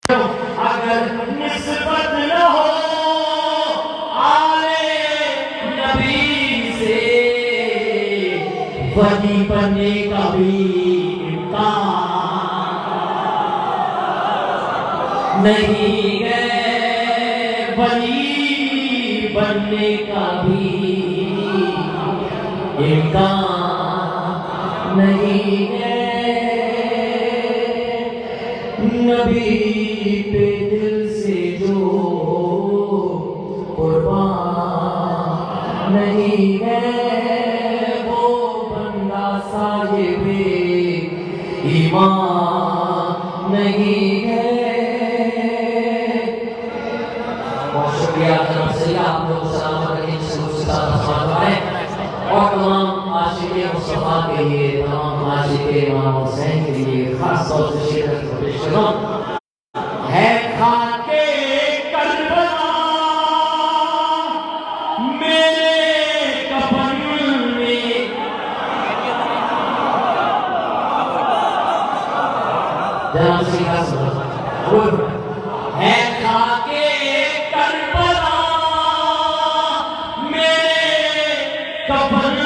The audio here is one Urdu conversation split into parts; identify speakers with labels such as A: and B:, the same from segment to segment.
A: اگر نسبت نہ ہو آلے نبی سے ولی بننے کا بھی امکان نہیں ہے، ولی بننے کا بھی امکان نہیں ہے۔ نبی پہ دل سے جو قربان نہیں ہے، وہ بندہ صاحب ایمان نہیں ہے۔ بہت شکریہ جناب سید، آپ لوگ سلامت رکھیں، سلوک سے ساتھ آسمان بھائیں، اور تمام عاشق مصطفیٰ کے لیے، تمام عاشق امام حسین کے لیے خاص طور سے شعر کو پیش کروں۔ ہے خاک کربلا میرے کفن میں، جناب سید ہے خاک کربلا میرے کفن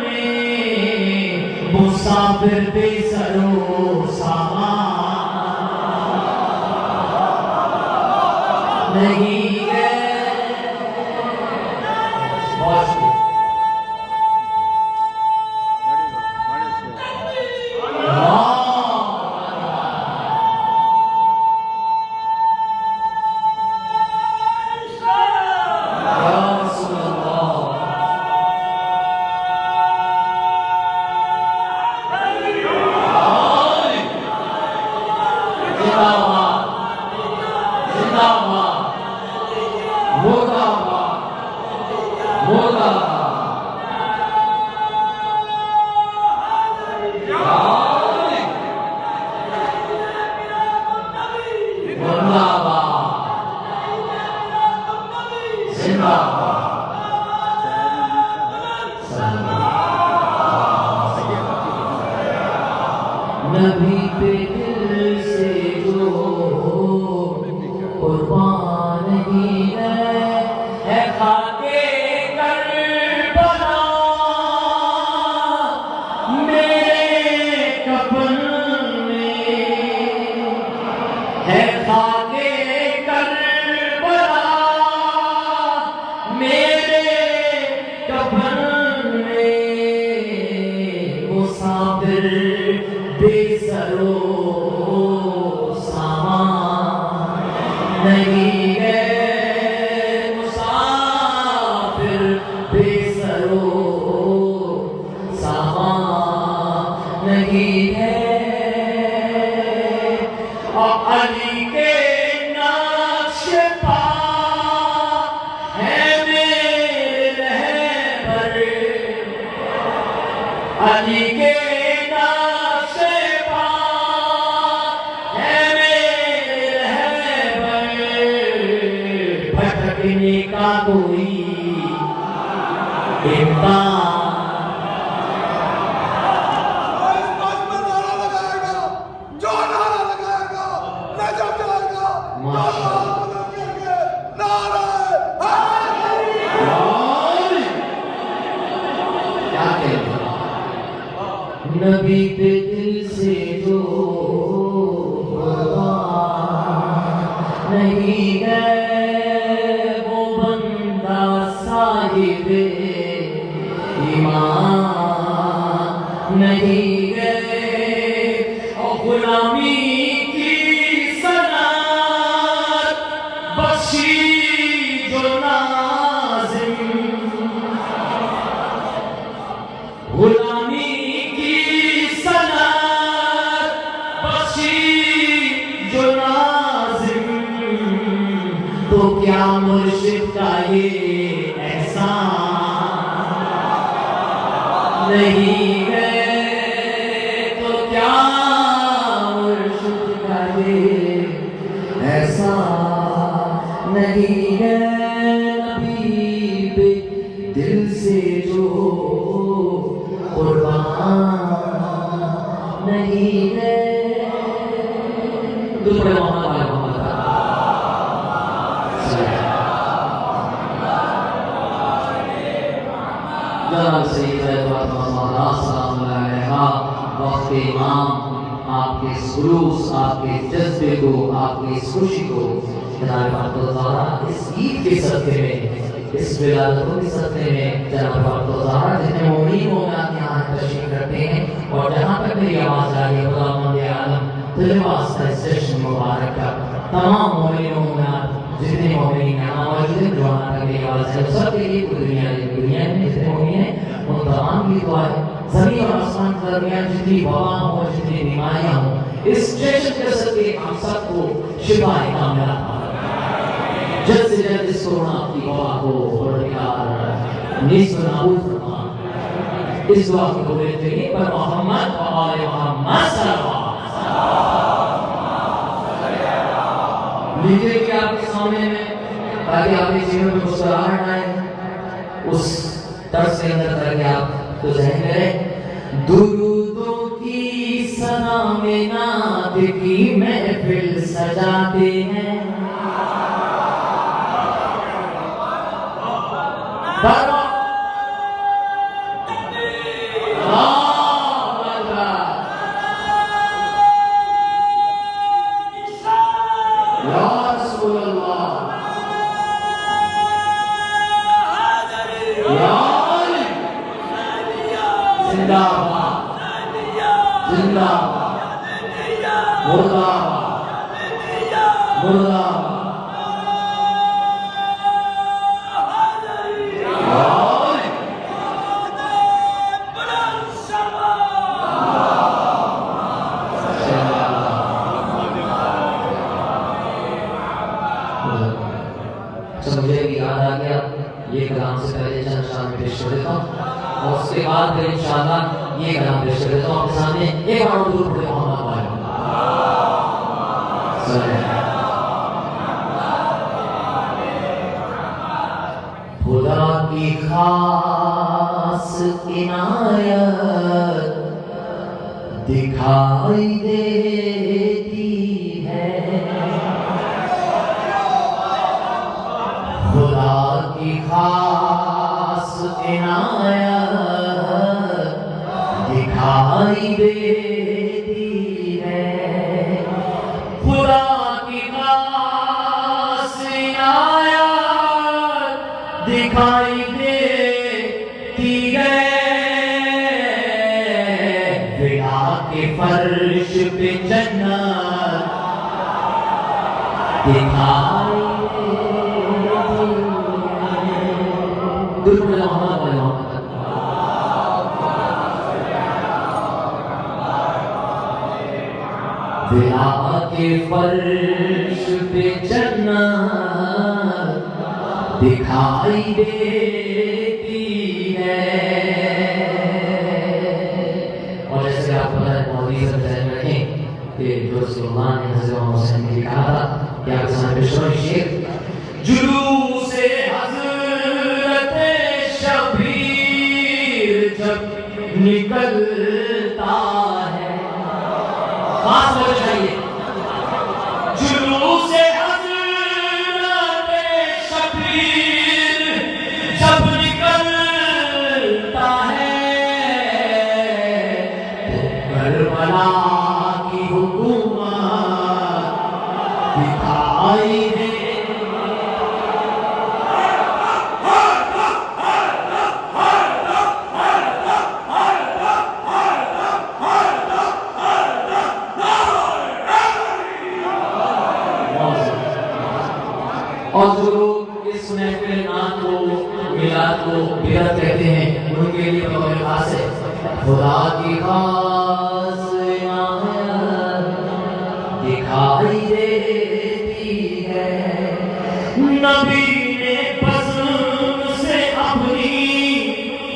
A: میں، مسافر بے سر و سامان نہیں ہے۔ نبی پہ دل سے جو قربان نہیں ہے خاک کربلا میرے کفن میں، ہے خاک کربلا میرے کفن میں، مسافر بے سر و سامان نہیں ہے، مسافر بے سر و سامان نہیں ہے۔ اور علی کے نقش پا ہے میرے رہبر، علی کے کا کوئی نبی پہ دل سے جو قربان نہیں ہے، وہ بندہ صاحب ایمان نہیں ہے۔ اور غلامی کی صنعت بخشی جو ناظم، غلامی کی صنعت بخشی جو ناظم، تو کیا مرشد کا یہ احسان نہیں ہے، تو کیا مرشد کا یہ احسان نہیں ہے۔ نبی پہ دل سے جو قربان نہیں ہے۔ دوسرے محمد اس خلوص، آپ کے جذبے کو، آپ کی اس خوشی کو جناب فرد الزہرا اس عید کے صدقے میں، اس ولادتوں کے صدقے میں جناب فرد الزہرا جتنے مومنین مومنات یہاں تشریف رکھتے ہیں اور جہاں تک میری آواز آ رہی ہے خداوند عالم دل واسطہ اس جشن مبارک کا تمام مومنین مومنات جتنے مومنین یہاں موجود ہیں جہاں تک میری آواز ہے سب کے لیے پوری دنیا میں جتنے مومنین ہیں ان تمام کی دعا ہے زمین اور آسمان کے درمیان جتنی وبا ہوں جتنی بیماریاں ہوں اس جشن کے صدقے ہم سب کو شفا کاملہ جلد سے جلد اس کورونا کی وبا کو پروردگار نیست و نابود فرما اس دعا کو قبول کریں پر محمد و آل محمد صلی اللہ لیجیے کہ آپ کے سامنے میں تاکہ آپ کے جیون میں مسکراہٹ آئے اس طرز کے اندر تاکہ آپ تو ذہن میں رہے درودوں کی ثنا میں نعت کی محفل سجاتے ہیں مجھے بھی یاد آ گیا یہ کلام سے پہلے چند شان میں پیش کر دیتا ہوں اور اس کے بعد پھر انشاءاللہ یہ کلام پیش کر دیتا ہوں آپ کے سامنے ایک بار حضور پڑھے محمد والے خدا کی خاص عنایت دکھائی دیتی ہے خدا کی خاص عنایت دکھائی دیتی ہے خدا کی خاص عنایت دکھائی دیتی ہے بنا کے فرش پہ جنت دکھائی بالکل محمد والے محمد بنا کے فرش پہ جنت دکھائی دیتی ہے اور جیسے آپ پتہ ہے موضوعی سب ذہن میں رکھیں کہ جو سلمان نے حضرت حسین نے کہا تھا کہ آپ کے سامنے پیش کرو شعر جلوس حضرت شبیر جب نکلتا ہے خاص ہو چاہیے جلوس حضرت شبیر جب نکلتا ہے کربلا کی حکومت دکھائی دے اور جو لوگ اس محفل نعت کو میلاد کو بدعت کہتے ہیں ان کے لیے بطور خاص ہے خدا کی خاص عنایت دکھائی دیتی ہے نبی نے پسند سے اپنی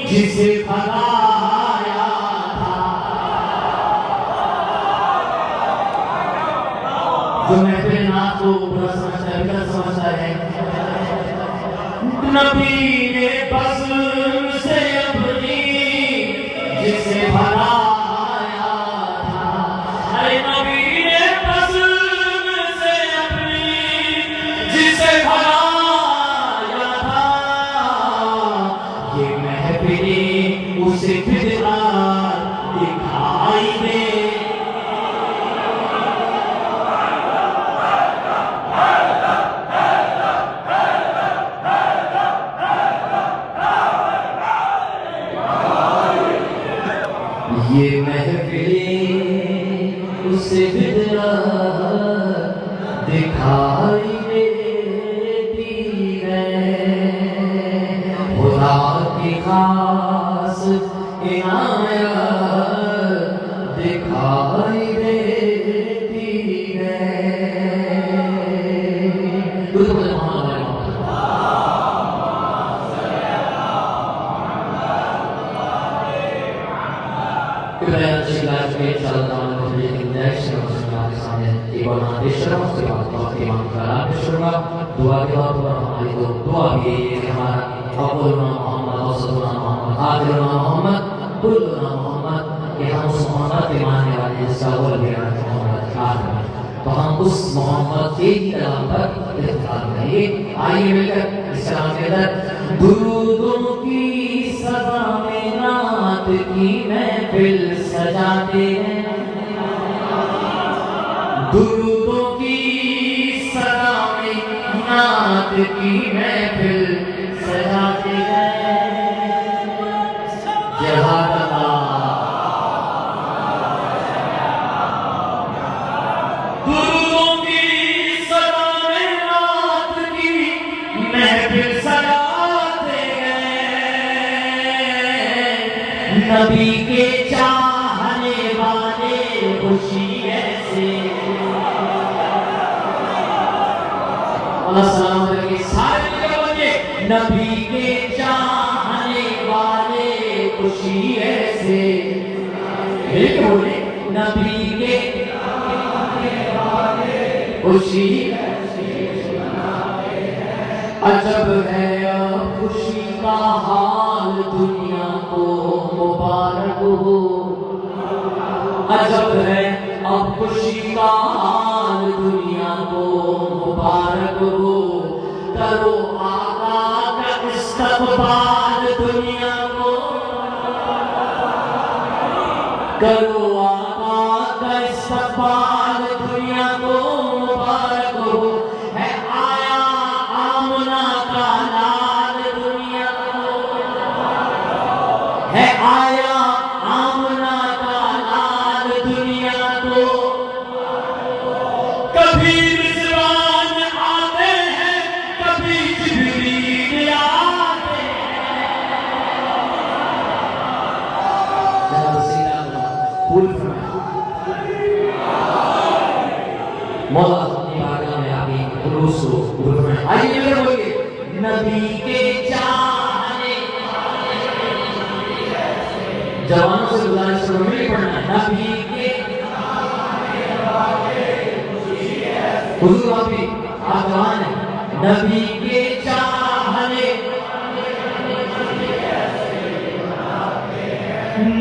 A: جسے بنایا تھا جو محفل نعت کو برا سمجھتا ہے غلط سمجھتا ہے نبی نے پسند سے اپنی جسے بنایا تھا ارے نبی نے پسند سے اپنی جسے بنایا تھا یہ محفلیں اسے بدعت دکھائی دے کے بعد وقت امام کلام پیش کروں گا. دعا کے طور پر ہماری تو دعا بھی یہی ہے کہ ہمارا اولنا محمد، اوسطنا محمد، آخرنا محمد، کلنا محمد، کہ ہم اس محمد کے ماننے والے ہیں جس کا اول بھی محمد آخر ہے. تو ہم اس محمد کے ہی کلام پر افتخار کریں گے. آئیے مل کر اس کلام کے اندر درودوں کی سزا میں نعت کی محفل سجاتے ہیں. درودوں کی سزا میں نعت کی محفل سجاتے ہیں. جہاد نبی کے چاہنے والے خوشی ایسے. اللہ سلام علیہ سارے بولے نبی کے چاہنے والے خوشی ایسے. ایک بولے نبی کے چاہنے والے خوشی ایسے. عجب ہے خوشی کا حال دنیا کو مبارک ہو. عجب ہے اب خوشی کا حال دنیا کو مبارک ہو. کرو آقا کا استقبال دنیا کو. کرو آقا کا استقبال دنیا کو مبارک ہو. ہے آیا آمنہ کا لال دنیا کو. ہے آیا آمنہ کا لال دنیا کو. کبھی رضوان آتے ہیں کبھی جبریل آتے ہیں. جناب سیدہ پھول فرمائے مولا اپنی بارگاہ میں آگے خلوص کو پھول فرمائے. آئیے میرے بولئے نبی کے چاہنے جوانوں سے گزارش کرو نہیں پڑھنا ہے. نبی کے حضور آپ بھی آپ جوان ہیں. نبی کے چاہنے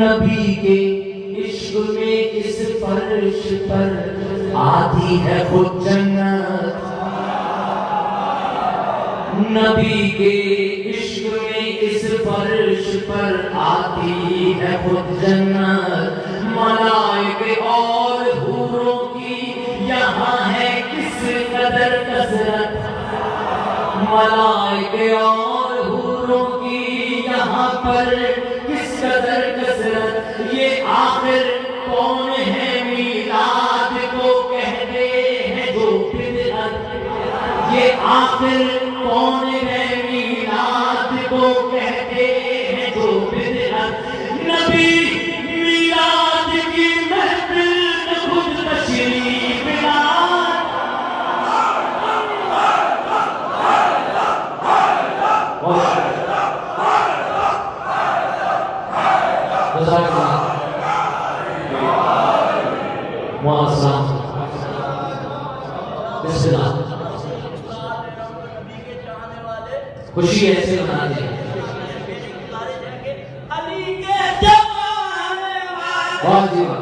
A: نبی کے عشق میں اس فرش پر آتی ہے خود جنت. نبی کے عشق میں اس فرش پر آتی ہے خود جنت. ملائکے اور حوروں کی یہاں ہے کس قدر کثرت. ملائکے اور حوروں کی یہاں پر کس قدر کثرت. یہ آخر کون ہے میلاد کو کہتے ہیں جو بدعت. یہ آخر کون ہے میلاد کو کہتے ہیں جو بدعت. نبی میلاد کی محفل میں خود تشریف لائے. السلام بسم اللہ. خوشی ایسے مناتے ہیں. واہ جی واہ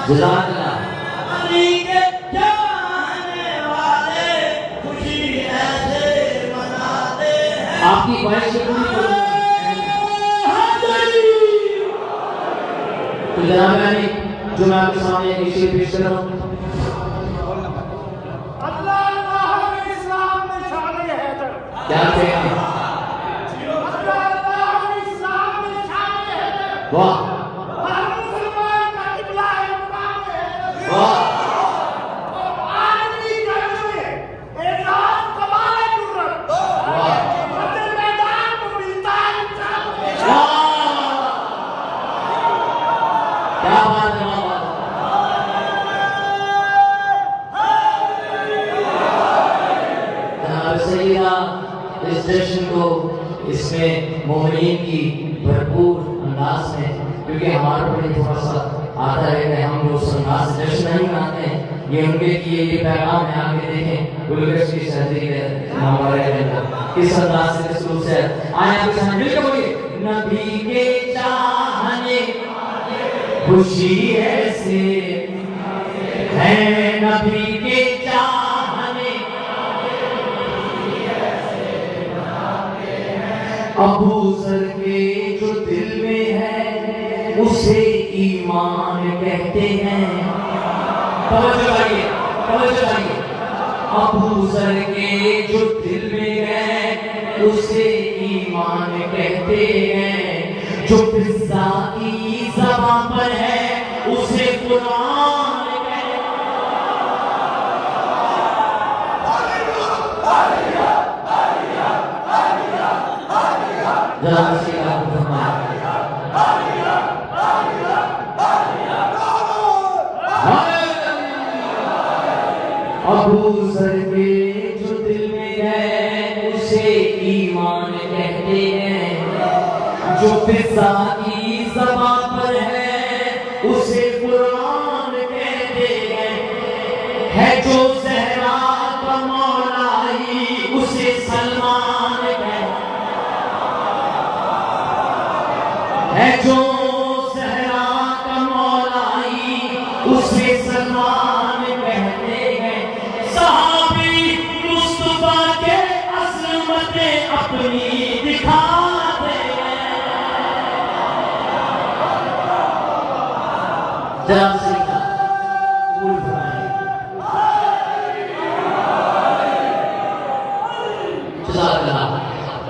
A: جزاک اللہ. آپ کی خواہش سے پوری کروں تو جناب علی جو میں آپ کے سامنے ایک شعر پیش کر رہا ہوں. کیا کہتے ہیں؟ واہ واہ اس جشن کو اس میں مومنین کی بھرپور انداز میں، کیونکہ ہمارے پر تھوڑا سا آتا ہے کہ ہم لوگ انداز سے جشن نہیں مناتے ہیں، یہ ان کے لیے یہ پیغام ہے. آگے دیکھیں گلگش کی شہری ہے کس انداز سے رسول سے آئے آپ کے سامنے مل کے بولیے. نبی کے چاہنے خوشی ایسے ہے, نبی کے چاہنے ابو ذر کے جو دل میں ہے اسے ایمان کہتے ہیں. توجہ لائیے, توجہ لائیے. ابو ذر کے جو دل میں ہے اسے ایمان کہتے ہیں, جو فضا کی زبان پر ہے اسے قرآن کہتے ہیں. ذرا اسی بات کو فرمائیں. ابو ذر کے جو دل میں ہے اسے ایمان کہتے ہیں, جو فضا کی زبان پر ہے اسے قرآن کہتے ہیں. ہے جو زہرا کا مولائی اسے سلمان کہتے ہیں. ہے جو زہرا کا مولائی اسے سلمان کہتے ہیں. صحابی مصطفیٰ کے عظمتیں اپنی دکھاتے ہیں. جناب سیدھا قبول فرمائیں. جزاک اللہ.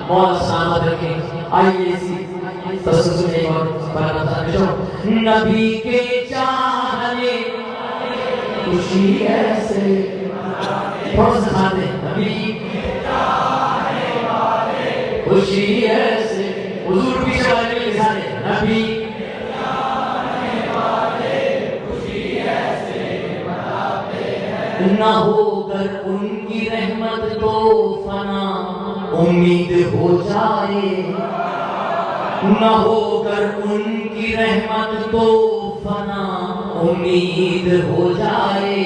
A: بہت سلامت رکھیں. آئیے اسی تسلسل میں اور بات نبی کے چاہنے خوشی ایسے تھوڑا سا ساتھ دیں. نبی کے چاہنے والے خوشی ایسے حضور پیچھے والے کے ساتھ دیں. نبی کے چاہنے والے خوشی ایسے مناتے ہیں. نہ ہو کر ان کی رحمت تو فنا امید ہو جائے. نہ ہو کر ان کی رحمت تو فنا امید ہو جائے.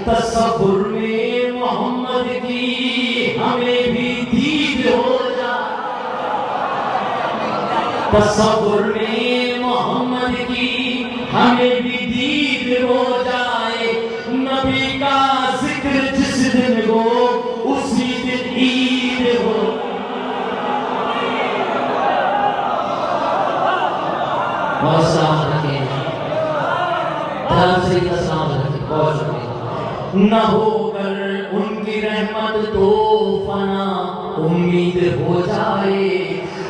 A: تصور میں محمد کی ہمیں بھی دید ہو جائے. تصور میں محمد کی ہمیں بھی دید ہو جائے. نبی کا ذکر جس دن ہو اسی دن عید ہو. بہت سلام رکھیں. سلام رکھیں. بہت شکریہ. نہ ہو کر ان کی رحمت تو فنا امید ہو جائے.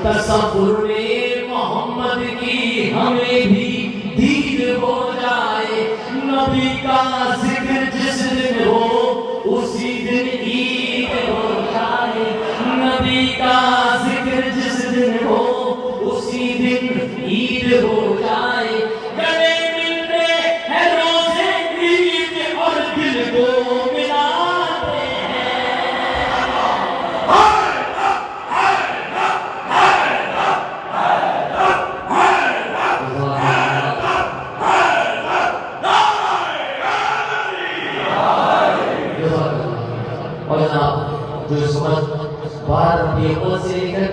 A: تصور میں محمد کی ہمیں بھی دید ہو جائے. نبی کا ذکر جس دن ہو اسی دن عید ہو جائے. نبی کا ذکر جس دن ہو اسی دن عید ہو جائے. گلے ملتے ہیں روزے عید اور دل کو ملاتے ہیں. اور جناب جو اس وقت 12 ربیع الاول سے لے کر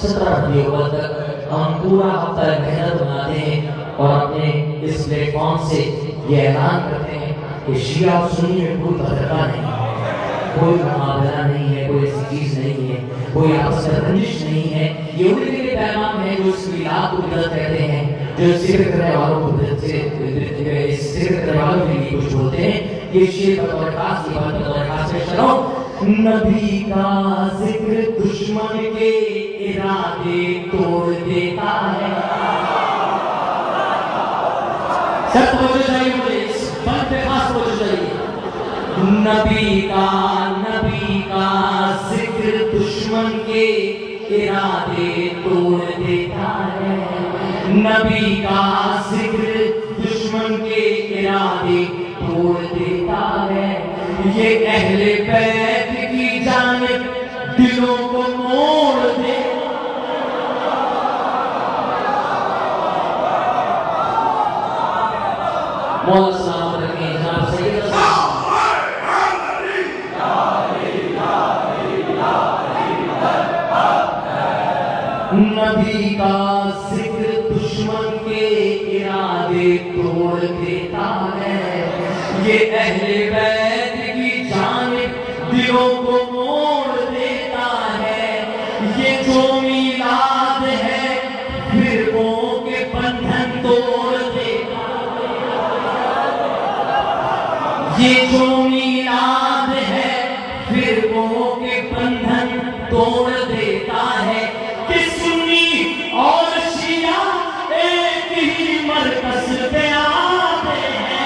A: 17 ربیع الاول تک ہم پورا ہفتہ محنت بناتے ہیں اور اپنے اس پلیٹ فارم سے یہ اعلان کرتے ہیں کہ شیعہ اور سنی میں کوئی تفرقہ نہیں ہے, کوئی مقابلہ نہیں ہے, کوئی ایسی چیز نہیں ہے, کوئی آپس میں رنجش نہیں ہے. یہ ان کے لیے پیغام ہے جو اس میلاد کو بدعت کہتے ہیں, جو ذکر کرنے والوں کو ذکر کرنے والوں کے لیے کچھ بولتے ہیں. یہ شیعہ بطور خاص, یہ بات بطور خاص پیش کر رہا ہوں. نبی کا ذکر دشمن کے ارادے توڑ دیتا ہے. سب توجہ چاہیے مجھے, اس بات پہ خاص توجہ چاہیے. نبی کا ذکر دشمن کے ارادے توڑ دیتا ہے. نبی کا ذکر دشمن کے ارادے توڑ دیتا ہے. یہ اہل بیت کی جانب دلوں کو موڑ دے. مولا سلام رکھیں. جناب سید نبی کا ذکر دشمن کے ارادے توڑ دیتا ہے، یہ اہل بیت کی جانب دلوں کو موڑ دیتا ہے، یہ جو میلاد ہے فرقوں کے بندھن توڑ دیتا ہے، یہ جو میلاد ہے فرقوں کے بندھن توڑ دیتا ہے، کہ سنی اور شیعہ ایک ہی مرکز پہ آتے ہیں۔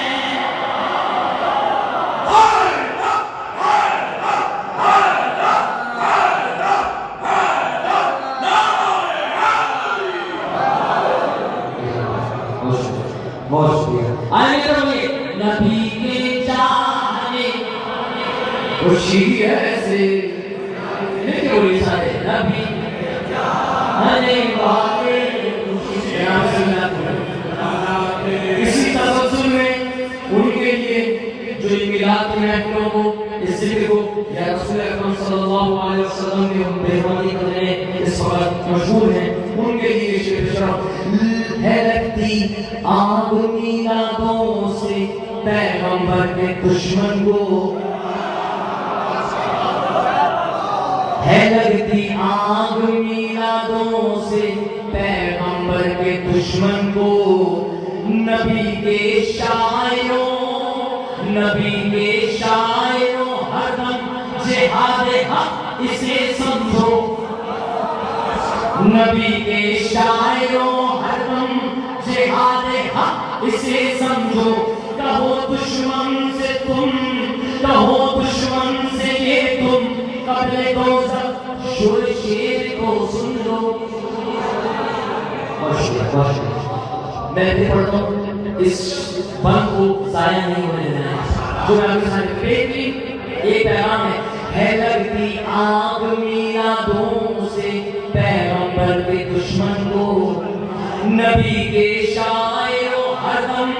A: بہت شکریہ۔ آئیے بولیے نبی کے چاہنے خوشی ایسے لکھے بولیے سارے نبی چاہنے والے اسی تسلسل میں ان کے لیے جو میلاد کے محفلوں کو اس ذکر کو یا رسول اکرم صلی اللہ علیہ وسلم کے مہربانی کرنے اس وقت مشہور ہیں، ان کے لیے شعر شرف ہے لگتی آگ میلادوں سے پیغمبر کے دشمن کو، ہے لگتی آگ میلادوں سے پیغمبر کے دشمن کو، نبی کے شاعروں ہر دم جہاد حق اسے سمجھو، نبی کے شاعروں ہر دم جہاد حق اسے سمجھو، کہو دشمن سے تم، کہو دشمن سے یہ تم، قبل دوزخ شور شیر کو سن لو۔ میں بھی پڑھتا ہوں، اس بند کو ضائع نہیں ہونے دینا ہے، جو میں آپ کے سامنے پیش کی ایک پیغام ہے لگتی آگ میلادوں سے پیغمبر کے دشمن کو، نبی کے شاعروں ہر دم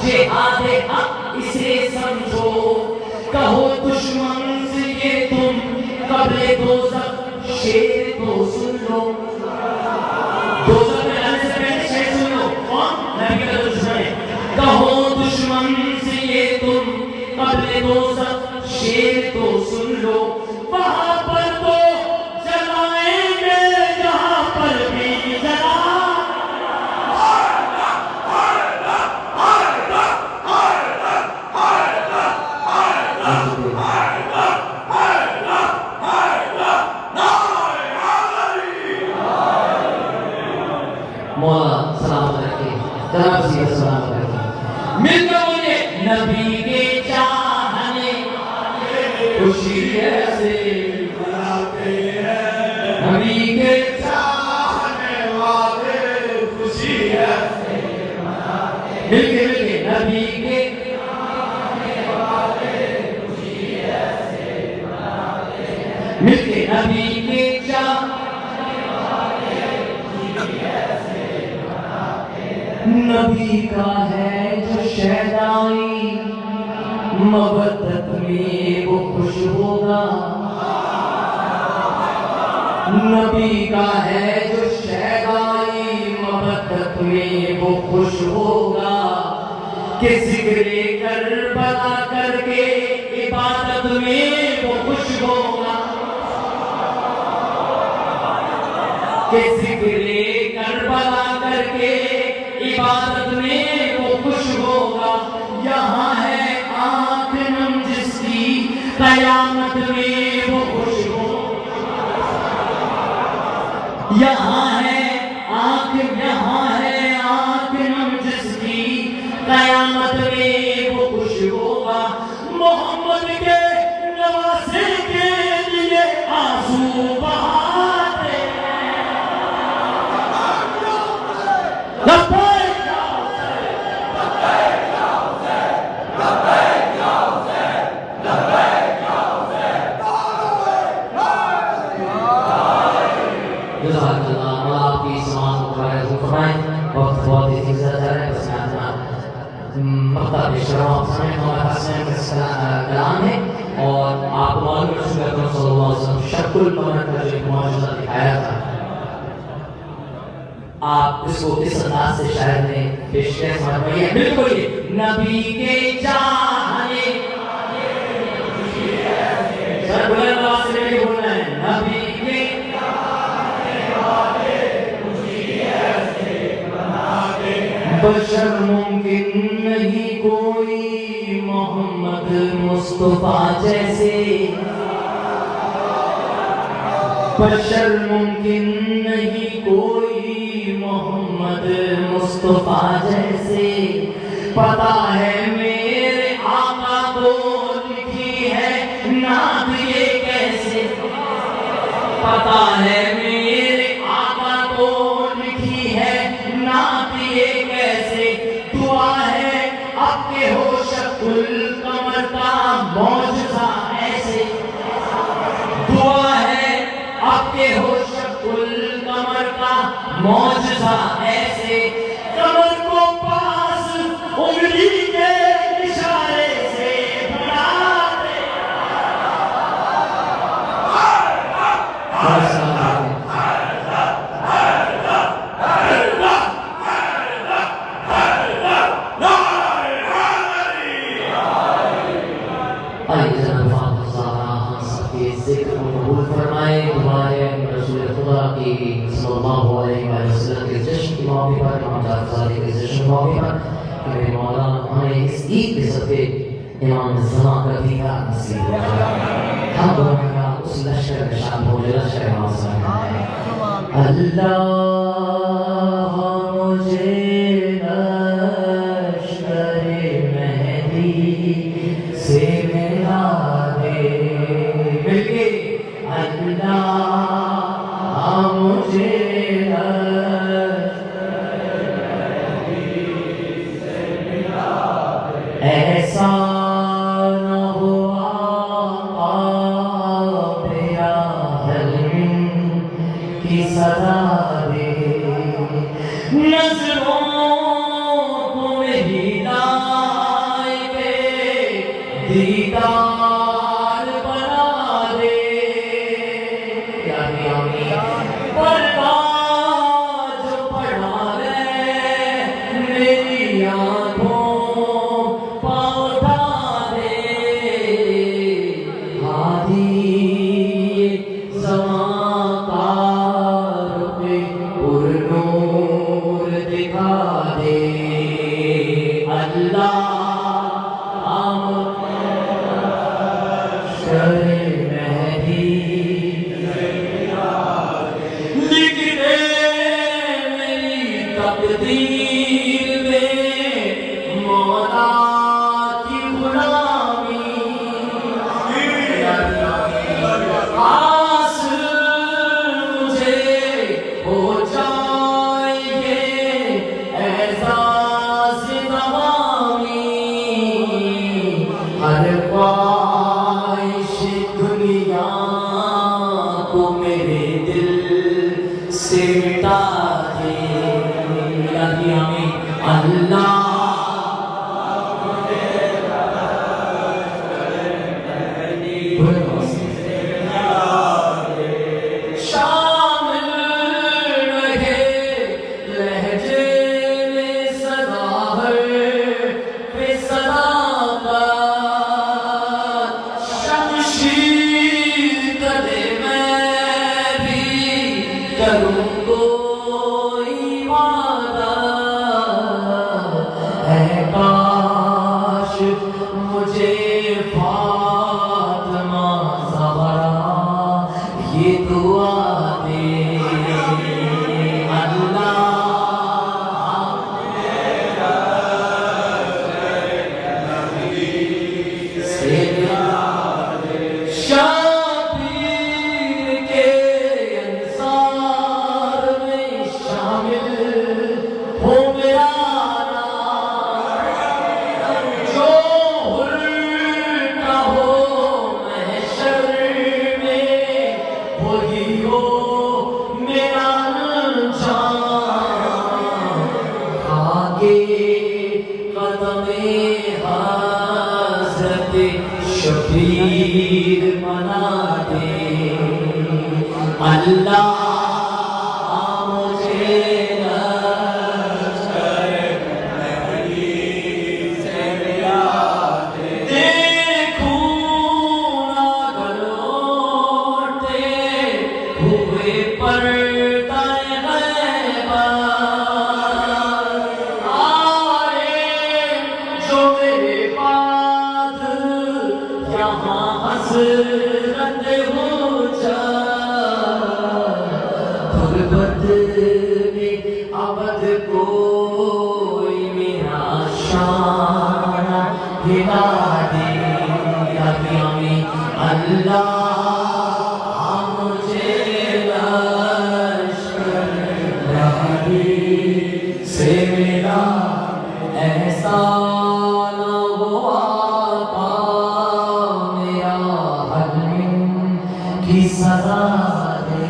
A: جہاد حق اسے سمجھو، کہو دشمن سے یہ تم، قبل دوزخ شیر کو سن لو۔ دوزخ میں جانے سے پہلے شیر سن لو، کون؟ نبی کا دشمن ہے، کہو دشمن سے یہ تم، قبل دوزخ شیر کو سن لو، وہاں پر تو جلائیں گے جہاں پر بھی جلا۔ مولا سلام رکھے، جناب سید سلام رکھے، مل کر بولے نبی کے چاہنے خوشی ایسے مناتے ہیں، نبی کے چاہنے والے خوشی ایسے مناتے ہیں، مل کے نبی کے چاہنے والے خوشی ایسے مناتے ہیں، مل کے نبی کے چاہنے نبی کا ہے جو شیدائی مودت میں وہ خوش ہوگا، نبی کا ہے جو شیدائی مودت میں وہ خوش ہوگا، کہ ذکر کربلا کر کے عبادت میں وہ خوش ہوگا، کہ ذکر کربلا کر کے عبادت میں وہ خوش ہوگا، یہاں ہے آنکھ نم جس کی قیامت میں وہ خوش ہوگا، یہاں ہے آنکھ نم جس کی قیامت میں وہ خوش ہوگا، محمد کے نواسے کے لیے آنسو بہاتے ہیں، مکتب شراب سمیں ہمارے پاس میں کلام ہے، اور آپ کو معلوم ہے رسول اکرم صلی اللہ علیہ وسلم شک القمر کا جو ایک معجزہ دکھایا تھا، آپ اس کو کس انداز سے شاعر نے پیش کیا فرمائیے بالکل یہ نبی کے چاہنے سر بلند آواز سے نہیں بولنا ہے نبی کے بشر ممکن نہیں کوئی محمد مصطفیٰ جیسے بشر ممکن نہیں کوئی محمد مصطفیٰ جیسے پتا ہے میرے آقا کو لکھی ہے نعت یہ کیسے پتا ہے میرے آقا کو لکھی ہے نعت یہ کیسے دعا ہے اب کے ہو شکل قمر کا معجزہ ایسے دعا ہے اب کے ہو شکل قمر کا معجزہ ایسے قمر کو پاس انگلی کے اشارے سے بڑھا دے صلی اللہ علیہ وسلم کے جشن کے موقع پر امام جعفر صادق کے جشن کے موقع پر کہ میرے مولا ہمیں اس عید کے صدقے امام زمان کا دیدار نصیب ہو جائے ہم دونوں کا اس لشکر میں شامل ہو جو لشکر امام زمان ہے اللہ مجھے لشکر مہدی سے ملا دے مل کے اللہ مجھے ایسا نہ ہوا تیرا حلم کی صدا دے نظروں کو میری لائے کے دیدار بنا دے یعنی پردہ جو پڑھا لے میری آنکھوں شبیر بنا دے اللہ مجھے یہاں حسرت ہو جائے غربت میں ابد کوئی میرا شان ہلا دے ابھی ہمیں اللہ مجھے لشکر رہی سے میرا احسان ہوا آقا میرا حلم کی سزا دے